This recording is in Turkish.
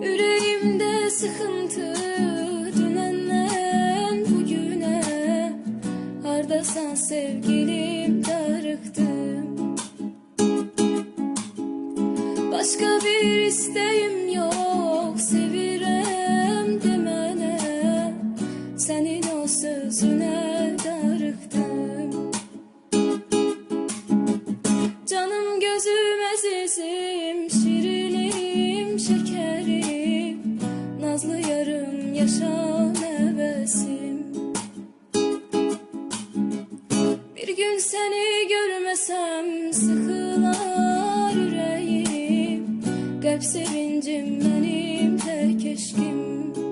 Yüreğimde sıkıntı dünenden bugüne. Hardasan sevgilim, darıktım. Başka bir isteğim yok, sevirem demene. Senin o sözüne darıktım. Canım gözüm azizim, şirinim şekerim, nazlı yarım yaşam hevesim. Bir gün seni görmesem sıkılar yüreğim. Kalp sevincim benim tek eşkim.